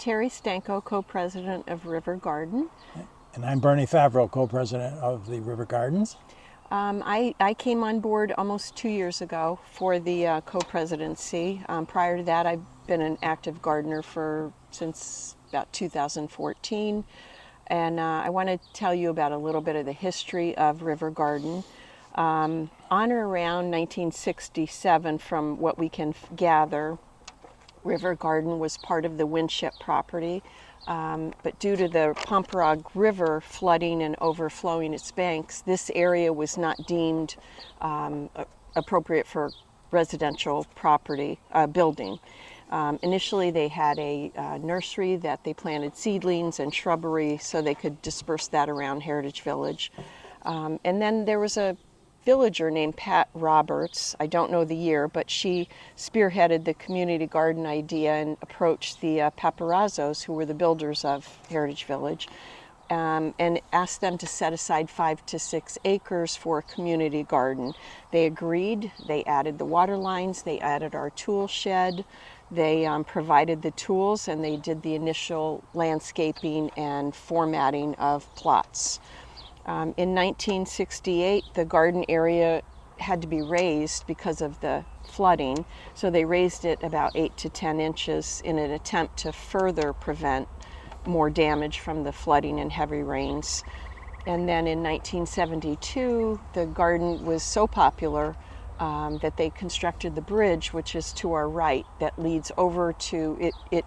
Terry Stanko, co-president of River Garden. And I'm Bernie Favreau, co-president of the River Gardens. I came on board almost 2 years ago for the co-presidency. Prior to that, I've been an active gardener since about 2014. And I want to tell you about a little bit of the history of River Garden. On or around 1967, from what we can gather, River Garden was part of the Winship property, but due to the Pomperaug River flooding and overflowing its banks, this area was not deemed appropriate for residential property building. Initially, they had a nursery that they planted seedlings and shrubbery so they could disperse that around Heritage Village. And then there was a villager named Pat Roberts. I don't know the year, but she spearheaded the community garden idea and approached the Paparazzos, who were the builders of Heritage Village, and asked them to set aside 5 to 6 acres for a community garden. They agreed. They added the water lines. They added our tool shed. They provided the tools, and they did the initial landscaping and formatting of plots. In 1968, the garden area had to be raised because of the flooding, so they raised it about 8 to 10 inches in an attempt to further prevent more damage from the flooding and heavy rains. And then in 1972, the garden was so popular that they constructed the bridge, which is to our right, that leads over to it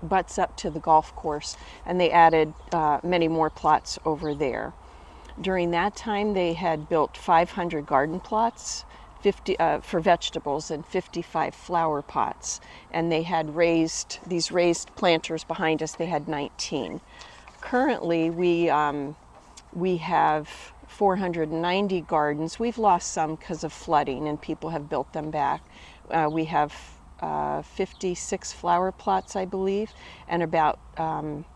butts up to the golf course, and they added many more plots over there. During that time, they had built 500 garden plots, 50 for vegetables, and 55 flower pots. And they had these raised planters behind us. They had 19. Currently, we have 490 gardens. We've lost some because of flooding, and people have built them back. We have 56 flower plots, I believe, and about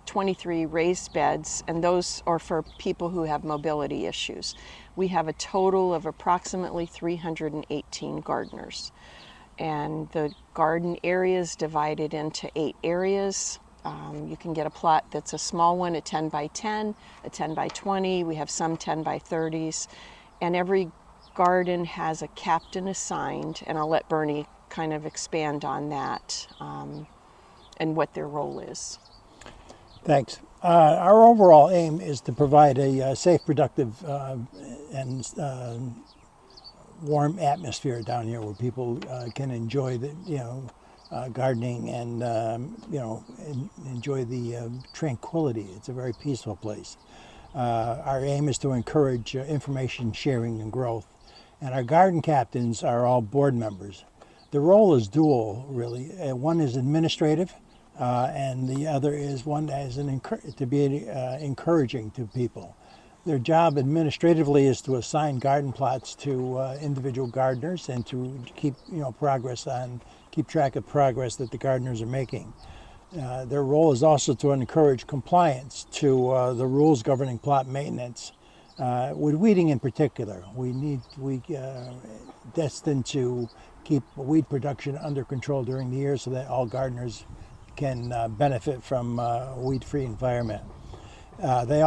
23 raised beds, and those are for people who have mobility issues. We have a total of approximately 318 gardeners, and the garden area is divided into 8 areas. You can get a plot that's a small one, a 10 by 10, a 10 by 20. We have some 10 by 30s, and every garden has a captain assigned, and I'll let Bernie kind of expand on that and what their role is. Thanks. Our overall aim is to provide a safe, productive, and warm atmosphere down here where people can enjoy the, gardening and enjoy the tranquility. It's a very peaceful place. Our aim is to encourage information sharing and growth, and our garden captains are all board members. The role is dual, really. One is administrative, and the other is one as to be encouraging to people. Their job administratively is to assign garden plots to individual gardeners and to keep keep track of progress that the gardeners are making. Their role is also to encourage compliance to the rules governing plot maintenance, with weeding in particular. We destined to keep weed production under control during the year so that all gardeners can benefit from a weed-free environment. The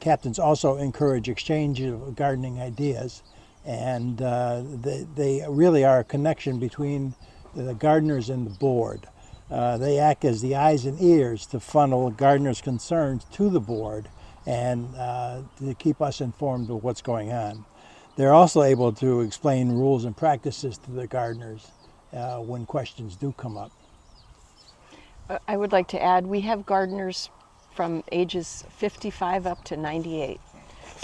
captains also encourage exchange of gardening ideas, and they really are a connection between the gardeners and the board. They act as the eyes and ears to funnel gardeners' concerns to the board and to keep us informed of what's going on. They're also able to explain rules and practices to the gardeners when questions do come up. I would like to add, we have gardeners from ages 55 up to 98.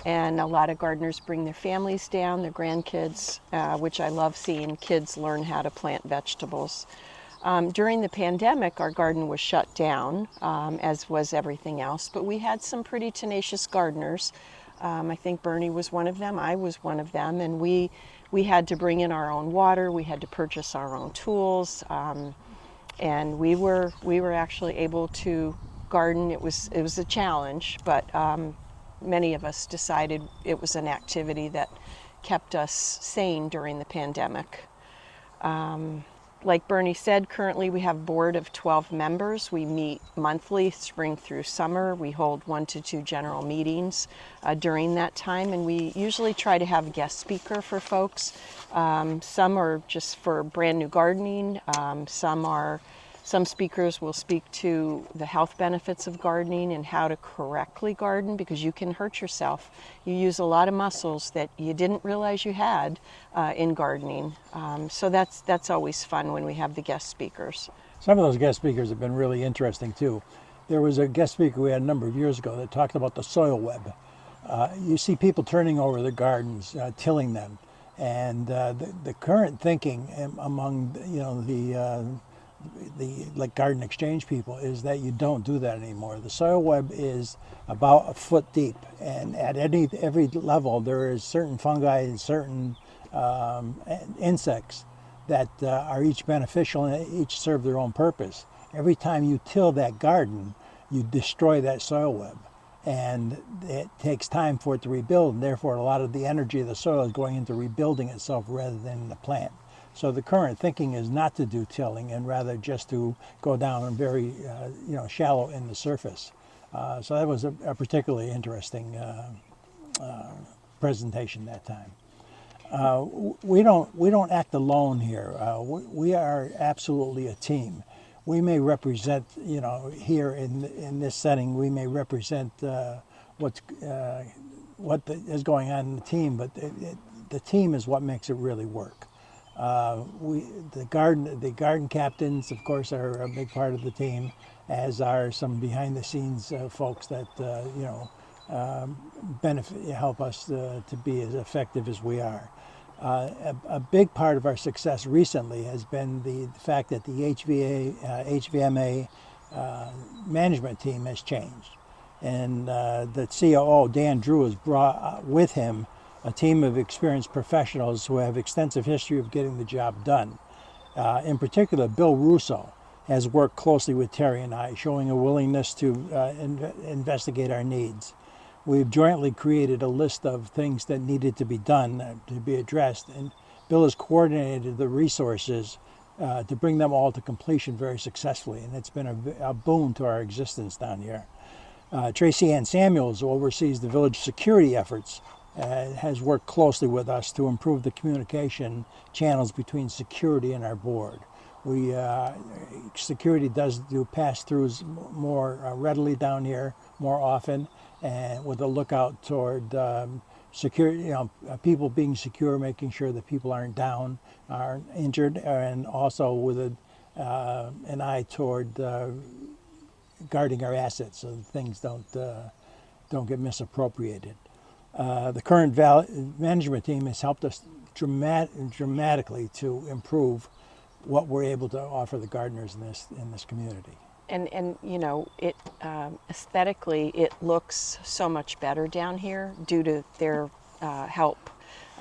And a lot of gardeners bring their families down, their grandkids, which I love seeing kids learn how to plant vegetables. During the pandemic, our garden was shut down, as was everything else, but we had some pretty tenacious gardeners. I think Bernie was one of them, I was one of them, and we had to bring in our own water, we had to purchase our own tools, and we were actually able to garden. It was a challenge, but many of us decided it was an activity that kept us sane during the pandemic. like Bernie said, currently we have a board of 12 members. We meet monthly, spring through summer. We hold 1 to 2 general meetings during that time, and we usually try to have a guest speaker for folks. Some are just for brand new gardening. Some speakers will speak to the health benefits of gardening and how to correctly garden, because you can hurt yourself. You use a lot of muscles that you didn't realize you had in gardening. So that's always fun when we have the guest speakers. Some of those guest speakers have been really interesting too. There was a guest speaker we had a number of years ago that talked about the soil web. You see people turning over their gardens, tilling them, and the current thinking among the like garden exchange people is that you don't do that anymore. The soil web is about a foot deep, and at every level there is certain fungi and certain insects that are each beneficial and each serve their own purpose. Every time you till that garden, you destroy that soil web, and it takes time for it to rebuild, and therefore a lot of the energy of the soil is going into rebuilding itself rather than the plant. So the current thinking is not to do tilling, and rather just to go down and very shallow in the surface. So that was a particularly interesting presentation that time. We don't act alone here. We are absolutely a team. We may represent, here in this setting, we may represent what is going on in the team, but the team is what makes it really work. The garden captains, of course, are a big part of the team, as are some behind the scenes folks that help us to be as effective as we are. A big part of our success recently has been the fact that the HVMA management team has changed, and the COO, Dan Drew, has brought with him a team of experienced professionals who have extensive history of getting the job done. In particular, Bill Russo has worked closely with Terry and I, showing a willingness to investigate our needs. We've jointly created a list of things that needed to be done, to be addressed, and Bill has coordinated the resources to bring them all to completion very successfully, and it's been a boon to our existence down here. Tracy Ann Samuels, who oversees the village security efforts, has worked closely with us to improve the communication channels between security and our board. Security does do pass-throughs more readily down here, more often, and with a lookout toward security, people being secure, making sure that people aren't down, aren't injured, and also with an eye toward guarding our assets so that things don't get misappropriated. The current management team has helped us dramatically to improve what we're able to offer the gardeners in this community. And it aesthetically it looks so much better down here due to their help.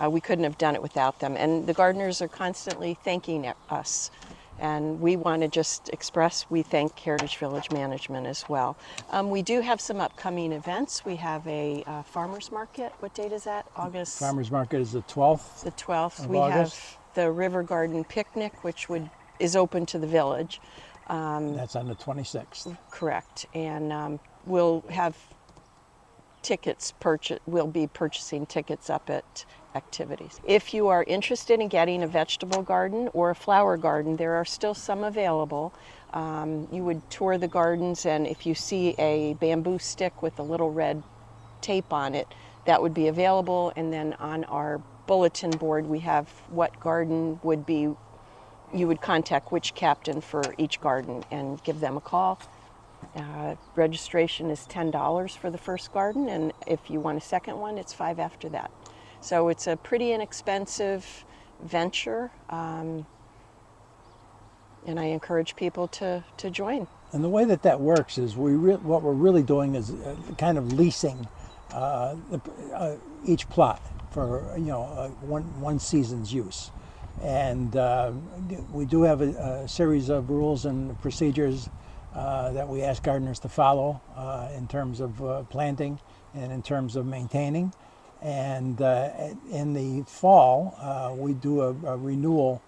We couldn't have done it without them, and the gardeners are constantly thanking us. And we want to just express we thank Heritage Village Management as well. We do have some upcoming events. We have a farmers market. What date is that? August? Farmers market is the 12th. The 12th. We August. have the River Garden Picnic, which is open to the village. That's on the 26th. Correct. And we'll have tickets we'll be purchasing tickets up at activities. If you are interested in getting a vegetable garden or a flower garden, there are still some available. You would tour the gardens, and if you see a bamboo stick with a little red tape on it, that would be available. And then on our bulletin board, we have what garden would be, you would contact which captain for each garden and give them a call. Registration is $10 for the first garden, and if you want a second one, it's $5 after that. So it's a pretty inexpensive venture, and I encourage people to join. And the way that works is what we're really doing is kind of leasing each plot for one season's use. And we do have a series of rules and procedures that we ask gardeners to follow in terms of planting and in terms of maintaining. And in the fall, we do a renewal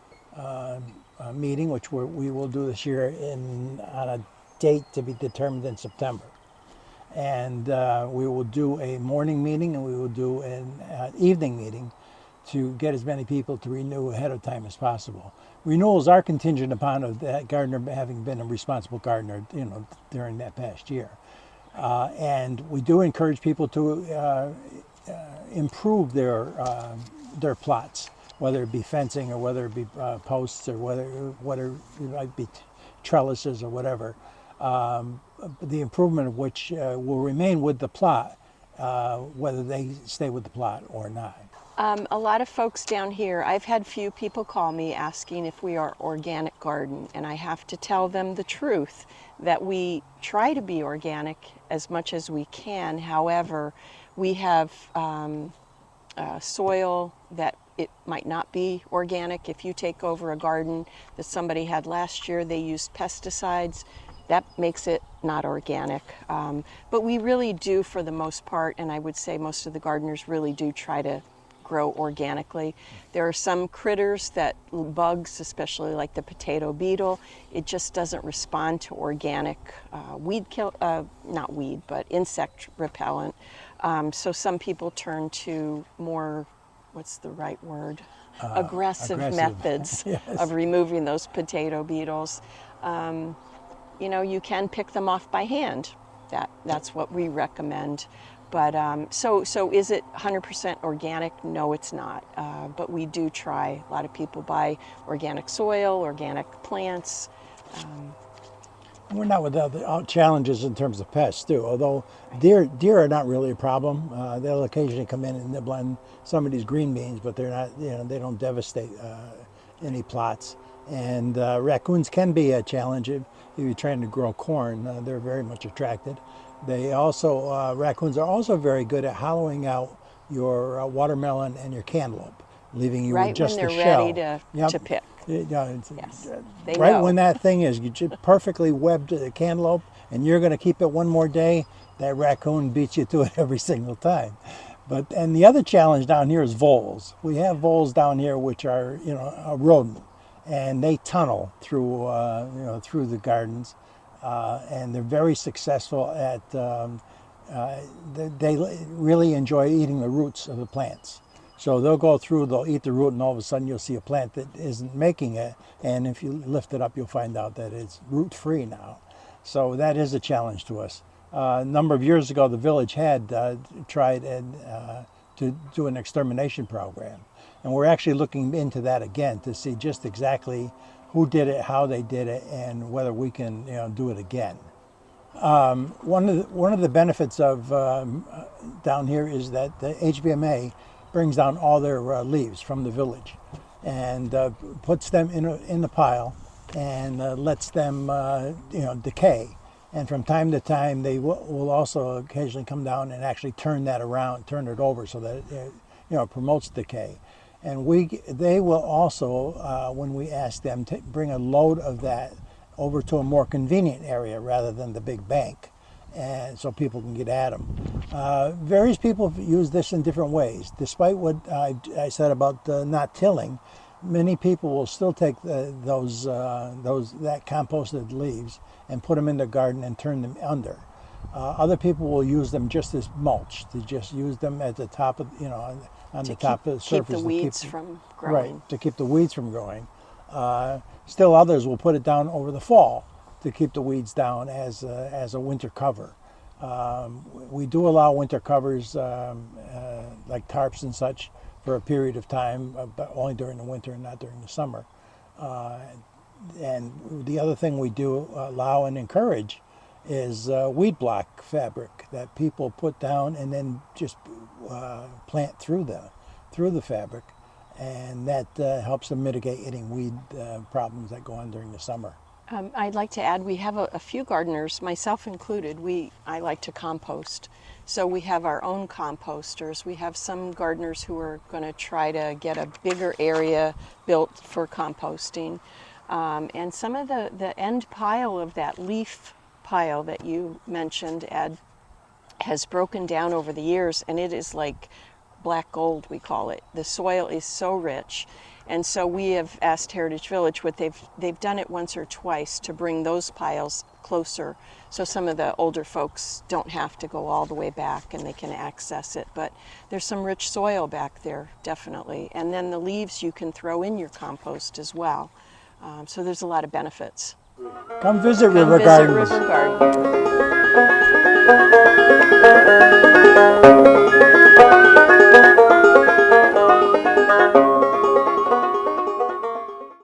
meeting, which we will do this year on a date to be determined in September. And we will do a morning meeting and we will do an evening meeting to get as many people to renew ahead of time as possible. Renewals are contingent upon that gardener having been a responsible gardener, during that past year. And we do encourage people to improve their plots, whether it be fencing or whether it be posts or whether it might be trellises or whatever. The improvement of which will remain with the plot, whether they stay with the plot or not. A lot of folks down here, I've had few people call me asking if we are organic garden, and I have to tell them the truth that we try to be organic as much as we can. However, we have soil that it might not be organic. If you take over a garden that somebody had last year, they used pesticides. That makes it not organic. But we really do, for the most part, and I would say most of the gardeners really do try to grow organically. There are some critters bugs, especially like the potato beetle, it just doesn't respond to organic insect repellent. So some people turn to more, what's the right word? Aggressive methods yes. of removing those potato beetles. You can pick them off by hand. That's what we recommend. But so is it 100% organic? No, it's not. But we do try. A lot of people buy organic soil, organic plants. We're not without challenges in terms of pests too. Although deer are not really a problem. They'll occasionally come in and nibble on some of these green beans, but they're not. They don't devastate any plots. And raccoons can be a challenge if you're trying to grow corn. They're very much attracted. Raccoons are also very good at hollowing out your watermelon and your cantaloupe, leaving you with just the shell. Right when they're ready to pick. Yes. They Right know. when that thing is perfectly webbed cantaloupe and you're going to keep it one more day, that raccoon beats you to it every single time. And the other challenge down here is voles. We have voles down here which are, a rodent, and they tunnel through the gardens. And they're very successful at, they really enjoy eating the roots of the plants. So they'll eat the root, and all of a sudden you'll see a plant that isn't making it. And if you lift it up, you'll find out that it's root-free now. So that is a challenge to us. A number of years ago, the village had tried to do an extermination program. And we're actually looking into that again to see just exactly who did it, how they did it, and whether we can do it again. One of the benefits of down here is that the HVMA brings down all their leaves from the village and puts them in a pile and lets them decay. And from time to time, they will also occasionally come down and actually turn it over so that it promotes decay. And they will also, when we ask them to bring a load of that over to a more convenient area rather than the big bank, and so people can get at them. Various people use this in different ways. Despite what I said about not tilling, many people will still take that composted leaves and put them in their garden and turn them under. Other people will use them just as mulch, to just use them at the top of, on the top of the surface. Keep the weeds from growing. Right, to keep the weeds from growing. Still others will put it down over the fall to keep the weeds down as a winter cover. We do allow winter covers like tarps and such for a period of time, but only during the winter and not during the summer. And the other thing we do allow and encourage is weed block fabric that people put down and then just plant through the fabric, and that helps them mitigate any weed problems that go on during the summer. I'd like to add, we have a few gardeners, myself included, I like to compost. So we have our own composters. We have some gardeners who are going to try to get a bigger area built for composting. And some of the end pile of that leaf pile that you mentioned, Ed, has broken down over the years, and it is like black gold, we call it. The soil is so rich. And so we have asked Heritage Village, what they've done it once or twice to bring those piles closer, so some of the older folks don't have to go all the way back and they can access it. But there's some rich soil back there, definitely. And then the leaves you can throw in your compost as well. So there's a lot of benefits. Come visit Come River visit Gardens. River Gardens.